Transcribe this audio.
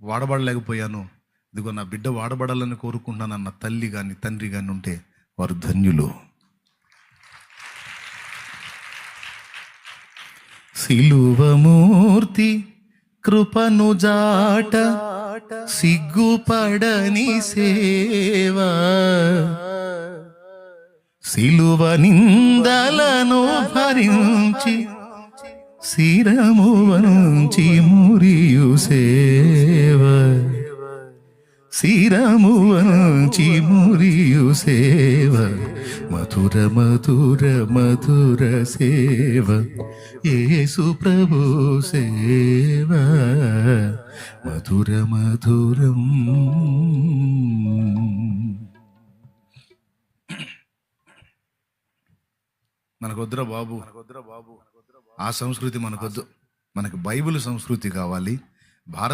వాడబడలేకపోయాను, ఇదిగో నా బిడ్డ వాడబడాలని కోరుకుంటున్నానన్న తల్లి కానీ తండ్రి కానీ ఉంటే వారు ధన్యులు. సిలువమూర్తి కృపను జాట సిగ్గుపడని సేవా, సిలువ నిందలను భరించి శిరము వంచి మురియు సేవ, శిరము వంచి మురియు సేవ, మధుర మధుర మధుర సేవ, యేసు ప్రభు సేవ, మధుర మధురం. మనకొద్దురా బాబు, ఆ సంస్కృతి మనకొద్దు. మనకు బైబిల్ సంస్కృతి కావాలి. భారత